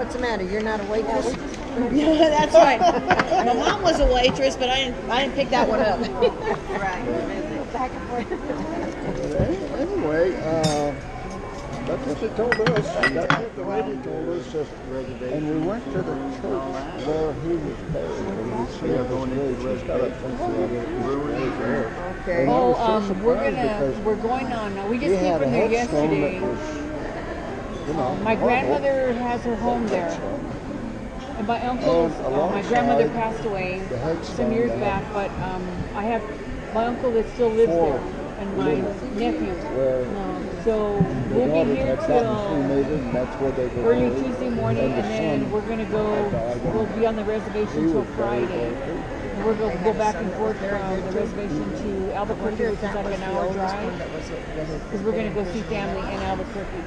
What's the matter? You're not a waitress? Yeah, that's right. My mom was a waitress, but I didn't pick that one up. Right. Back and forth. Anyway, that's what they told us. That's what the lady told us. And we went to the church where he was buried. And we see her going in. She's got a Okay. We're going on. We just came from there yesterday. My grandmother has her home there. And my uncle's, my grandmother passed away some years back, but I have my uncle that still lives there, and my nephew. So we'll be here till early Tuesday morning, and then we're going to go, we'll be on the reservation till Friday. And we're going to go back and forth from the reservation to Albuquerque, which is like an hour drive, because we're going to go see family in Albuquerque.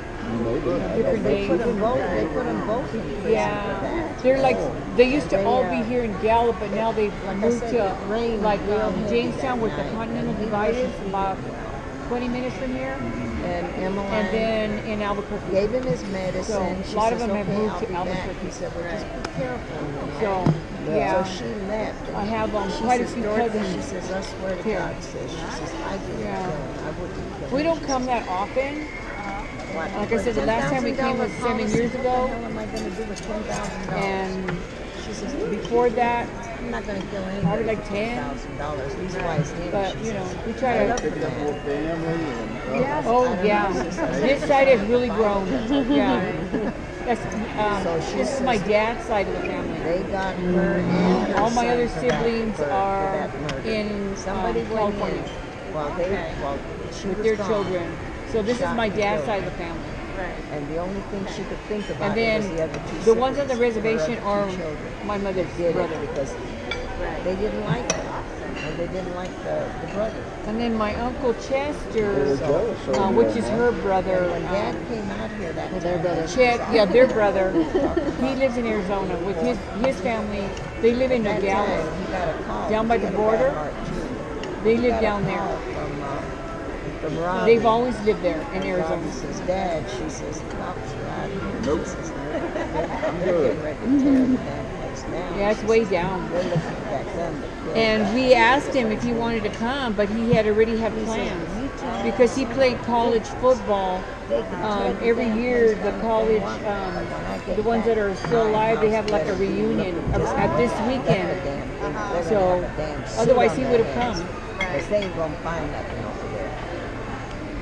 Different days. They put them both in. Yeah, they're like, they used to all be here in Gallup, but now they've moved to like Jamestown, where the Continental Divide is, about 20 minutes from here. And Emily. And then in Albuquerque. Gave him his medicine. So a lot of them have moved to Albuquerque. He said, well, just be careful. So, yeah. So she left. I have quite a few cousins. She says, I swear to God, says, she says, I didn't kill him. I wouldn't kill him. We don't come that often. Like I said, the last time we came was 7 years ago. What am I going to do with $10,000? And she says, before that, I'm not going to kill him. probably like 10. $10,000. He's wise. But, you know, we try to. Yeah. Oh, yeah. This side has really grown. Yeah. That's, this is my dad's side of the family. They got her and her all my other son siblings for are that murder. in California she with was their gone. children. So this is Shot my and dad's killed. side of the family. And the only thing she could think about And then was the other two the ones on the siblings, reservation her are other two children. my mother's Did brother. it because they didn't like her. And they didn't like the brother. And then my uncle Chester, So, which is her brother. When Dad came out here that time, Their brother. Yeah, their brother. He lives in Arizona with his family. They live in Nogales, he got a call. down by the border. They live down there. From Robbie. They've always lived there in Robbie Arizona. says, Dad, she says, the cops are out here. Nope. She says, they're getting ready to tear the damn place down. Yeah, it's way down. They're looking for that gun to kill And that. we asked him if he wanted to come, but he had already had plans because he played college football. Every year, the college, the ones that are still alive, they have like a reunion at this weekend. So otherwise, he would have come. Because they ain't going to find nothing over there.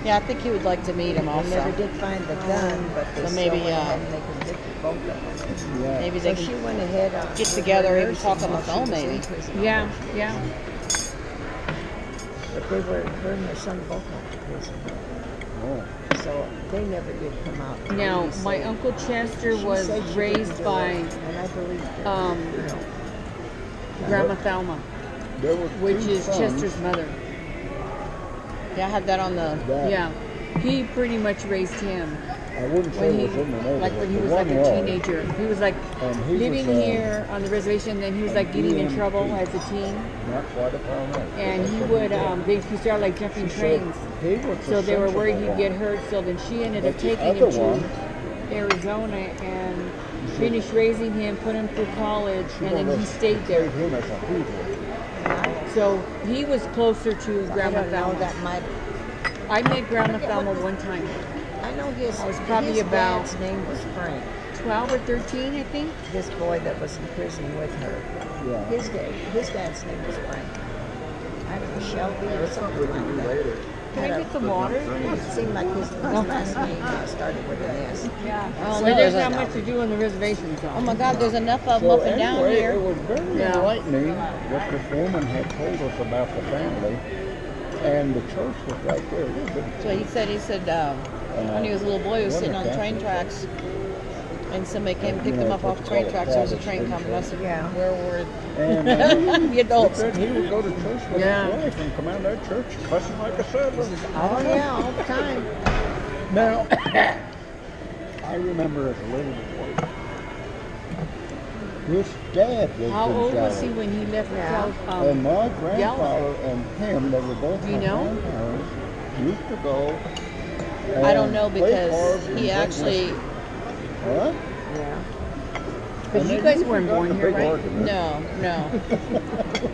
Yeah, I think he would like to meet him They also. never did find the gun, but they So still maybe, went ahead and they convicted both of them. Maybe So they she can went ahead get together and talk on the phone, maybe. Yeah, yeah. But they were, her and her son both went to prison. So they never did come out. Now, She my said- Uncle Chester she was said she raised didn't do by it, and I believed her. Grandma Thelma, which is Chester's mother. Yeah, I had that on the. Yeah, he pretty much raised him I wouldn't say when it was in the neighborhood. like when he The was like one a teenager. He was like And he living was, here on the reservation. Then he was like getting in trouble as a teen, Not quite a pound. and he would he started like jumping trains. So they were worried he'd get hurt. So then she ended up taking him to Arizona and finished raising him, put him through college, and then he stayed there. Him as a hero. So he was closer to I Grandma don't know, Thelma. that might. I met Grandma Thelma one time, I know his. I was probably his about- dad's name was Frank. 12 or 13, I think. This boy that was in prison with her. Yeah. His dad's name was Frank. I don't know, Shelby or something like that. Can I get some water? It seemed like his last name started with an S. Yeah. Oh, Well, no, there's there's not a- much to do on the reservation, so. Oh my God, there's enough of them So up and down anyway, here. it was very Yeah. enlightening what this woman had told us about the family, and the church was right there. So he said when he was a little boy, he was sitting on train tracks, and somebody came and picked him up off the train tracks. There was a train coming. I said, Yeah. where were And the adults? then he would go to church with Yeah. his wife and come out of that church fussing like a saddler. Oh yeah, all the time. Now, I remember as a little boy, his dad was How in old was he Gallup. when he left Yeah. And my grandfather and him, they were both You my know? grandparents, used to go. I don't know and play cards because and he drink actually whiskey. What? Yeah. Because you guys weren't born here, right? No.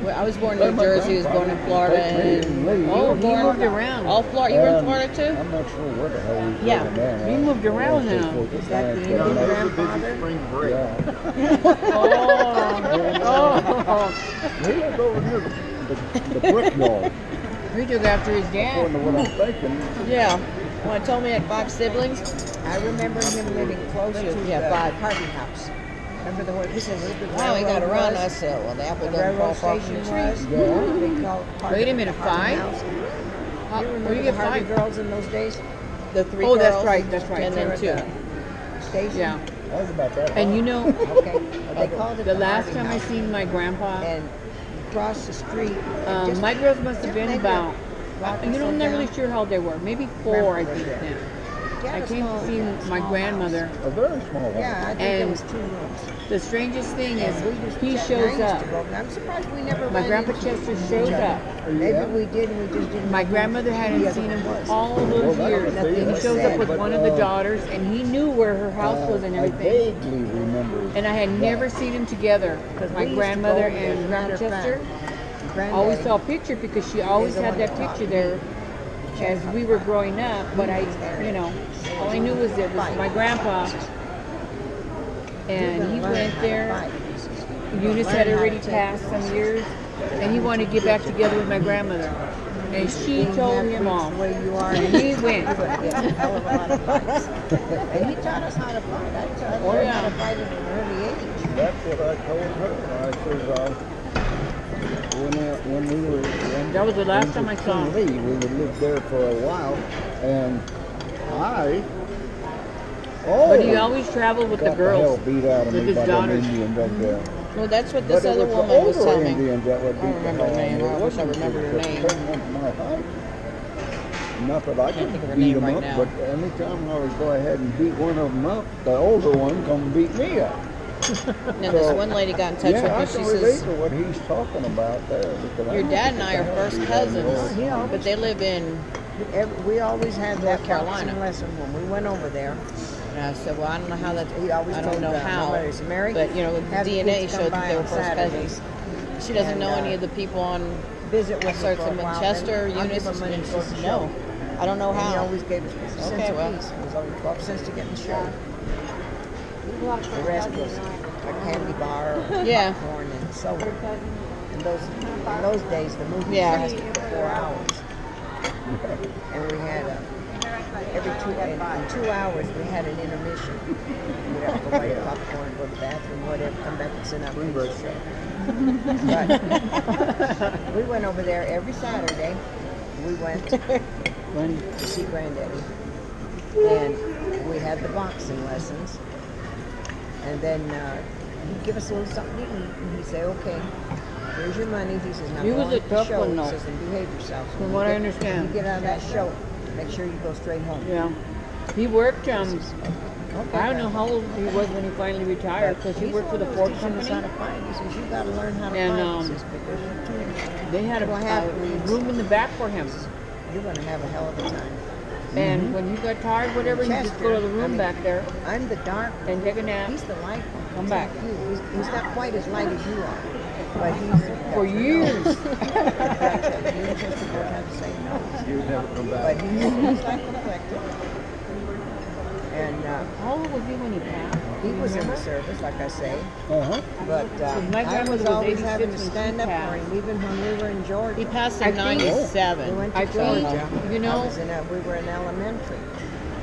Well, I was born in New Jersey. He was born in Florida. And Oh, he moved around. all Florida. You were in Florida too? I'm not sure where the hell he's Yeah. living now. He moved around now. Is that the Indian grandfather? Spring break. Oh. He lived over near the brickyard. He took after his According dad. to what I'm thinking. Yeah. When I told me he had 5 siblings. I remember him living close to Yeah, the 5. party house. Remember the word? He said, where the Wow, he got railroad around. was? I said, well, the apple The doesn't fall railroad far from station the tree. was. Yeah. They called part Wait a of minute, the Hardy 5? House. How, You where remember you the get Hardy 5? girls in those days? The 3 Oh, girls. that's right. That's right. And then They 2. were at the station. Yeah. I was about that. And you know, Okay. Well, they called it the last Hardy time I House. seen my grandpa, And across the street. just- my girls must have just been maybe about, a block or you know, so I'm not really down. sure how old they were. Maybe 4, I Grandpa was think, there. now. They had I a came small- to see yeah, my small grandmother. house. A very small house. Yeah, I think there And was 2 rooms. The strangest thing is, And we used to he check- I shows used up. to go, and I'm surprised we never My ran grandpa into Chester each shows other. up. Maybe Yeah. we did, and we just didn't. My know grandmother who hadn't the seen other him one was. all those Well, that years. would be He it. shows up with But, one of the daughters, and he knew where her house was and I everything. vaguely remember. And I had never seen them together because my We used to go grandmother over there, as a and matter Grandma of Chester Granddaddy always saw a picture because she always is the had one that that taught picture me. there as we were growing up. But I, you know, all I knew was it was my grandpa, and he went there. Eunice had already passed some years, and he wanted to get back together with my grandmother. And she told him off. The way you are, And he went. you're going to get a hell of a lot of fights. And he taught us how to fight. I learned how to fight at an early age. That's what I told her. I said, when we were That was the last time I saw him. Lee, we would live there for a while, and But he always traveled with the got the hell girls. beat out of with me his by daughters. them Indians up there. Well, that's what But this it other was woman the was older telling me. Indians that would I beat don't remember the her hell name. out of me. I wish I It wasn't remembered her just name. came up my height. Not that I think of her could beat name them right up, now. but anytime I would go ahead and beat one of them up, the older one come and beat me up. Now, this one lady got in touch Yeah, I with can me. She relate says, to what he's talking about there. Because your know dad and what I the are hell first beat out of me. cousins, Yeah. but they live in. We always had that Carolina. boxing lesson when we went over there. And I said, well, I don't know how that. He always I told don't know my how. mother's Mary, But you know, the have the DNA kids come showed that by they were on first Saturdays. cousins. She doesn't And, know any of the people on. Visit with Starts me for a in while. Chester, then I'll Eunice, give him money and to she go says, to the no, show. I don't know And he how. always gave us 50 cents Okay, a well. piece. It was only 12 cents to get in the show. The rest was a candy bar, or Yeah. popcorn, and soda. In those days, the movie lasted for 4 hours. And we had in 2 hours, we had an intermission. We'd have to go buy popcorn, go to the bathroom, whatever, come back and sit down and finish the show. But we went over there every Saturday. We went to see Granddaddy. And we had the boxing lessons. And then he'd give us a little something to eat. And he'd say, okay, here's your money. He says, now He go was on a to the tough show. one, He though. says, and behave yourself. From what I understand. When you get out of that show, make sure you go straight home. Yeah. He worked, Okay, I don't know how old he was when he finally retired because he worked for the Ford teaching us how Company. to fight. He says, you got to learn how to And, fight. He says, because you're They had a room in the back for him. you're going to have a hell of a time. And when he got tired, whatever, he just go to the room back there I'm the dark one. and take a nap. He's the light one. Come back. He's not quite as light as you are. But he's... For years. You just don't have to say no. You never come But back. he's like reflective. And How old was he when he passed? he was in the service, like I say. Uh-huh. But my I grandmother was was always 86 having to when she stand up for passed. him, even when we were in Georgia. He passed I in think- We '97. went I to think, Georgia. you know- we were in elementary.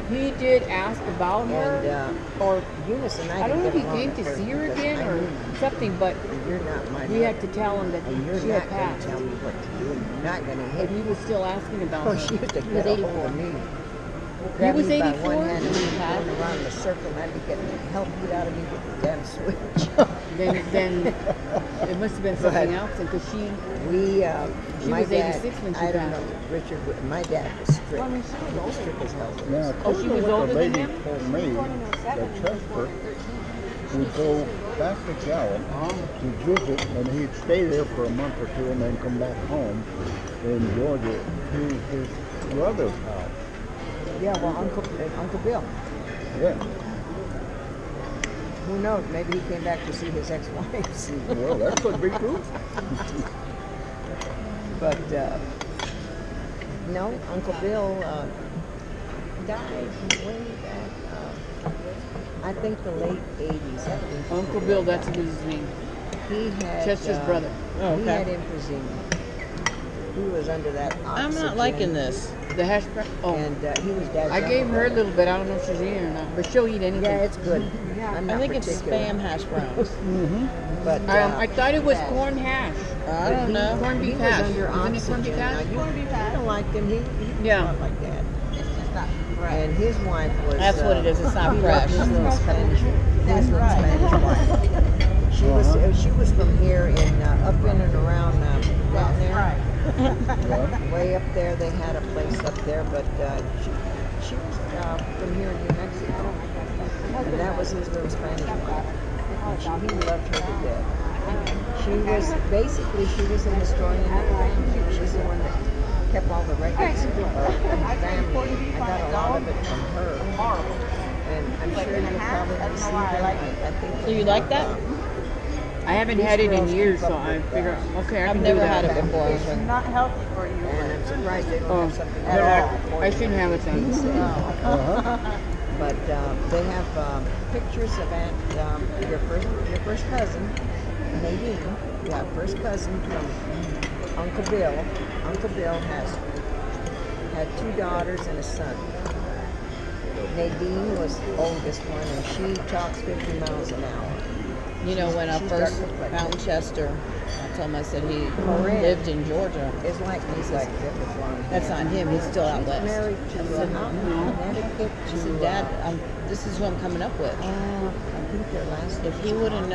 He did ask about her, And or Eunice and I don't know if he didn't get came along to at first see her because again I or knew something, but you're not my we had to tell him that and you're she not had going to passed. tell me what to do. You're not going to But hit he me. was still asking about Oh, her. she used to He was get a hold 84. of me. He Grab was me by 84 one hand and when he be passed. going around the circle, and I'd be getting the hell beat out of me with the damn switch. Then it must have been something else because she She my was dad, 86 when she I don't passed. know, Richard, my dad was strict. Well, I mean, she was He was older. strict as hell. Now, Oh, she was according to older what the than lady him? told me, that Chester would go back to Gallup to visit, and he'd stay there for a month or two and then come back home in Georgia to his brother's house. Yeah, well, Uncle Bill. Yeah. Who knows? Maybe he came back to see his ex-wives. Well, that could be true. But no, Uncle Bill died way back. I think the late '80s. I think Uncle Bill, that's his name. he had Chester's brother. Oh, He okay. had emphysema. He was under that oxygen. I'm not liking this. The hash brown. Oh, And he was dad's I gave younger her a brother. little bit. I don't know if she's eating or not, but she'll eat anything. Yeah, it's good. I'm I not think it's particular. Spam hash browns. But I thought it was corn hash. I don't know. Corned he beef was hash. under Isn't it corned beef oxygen. Now, hash? you don't like him. He Yeah. not like that. And his wife was. That's what it is. It's not he fresh. loved His little Spanish wife. She was from here in up in and around down there. Way up there, they had a place up there, but she was from here in New Mexico, and that was his little Spanish wife. And he loved her to death. She was an historian of the family. She's the one that kept all the records of the family. I got a lot of it from her, and I'm sure you'll probably see that. I think. So you like that? I haven't had it in years, so I figure, okay, I I've can never do that. had it before. Not healthy for you. And I'm surprised they don't Oh, have something but at all. I shouldn't have it then. But they have pictures of your first cousin, Nadine. Yeah, first cousin from Uncle Bill. Uncle Bill had 2 daughters and a son. Nadine was the oldest one, and she talks 50 miles an hour. You know, when I She's first dark complected. found Chester, I told him, I said he Corinne. lived in Georgia. It's like he's like that with blonde That's hair. not him. He's still out She's west. married to I said, Connecticut. I said, Dad, this is who I'm coming up with. I think their last If he would have known.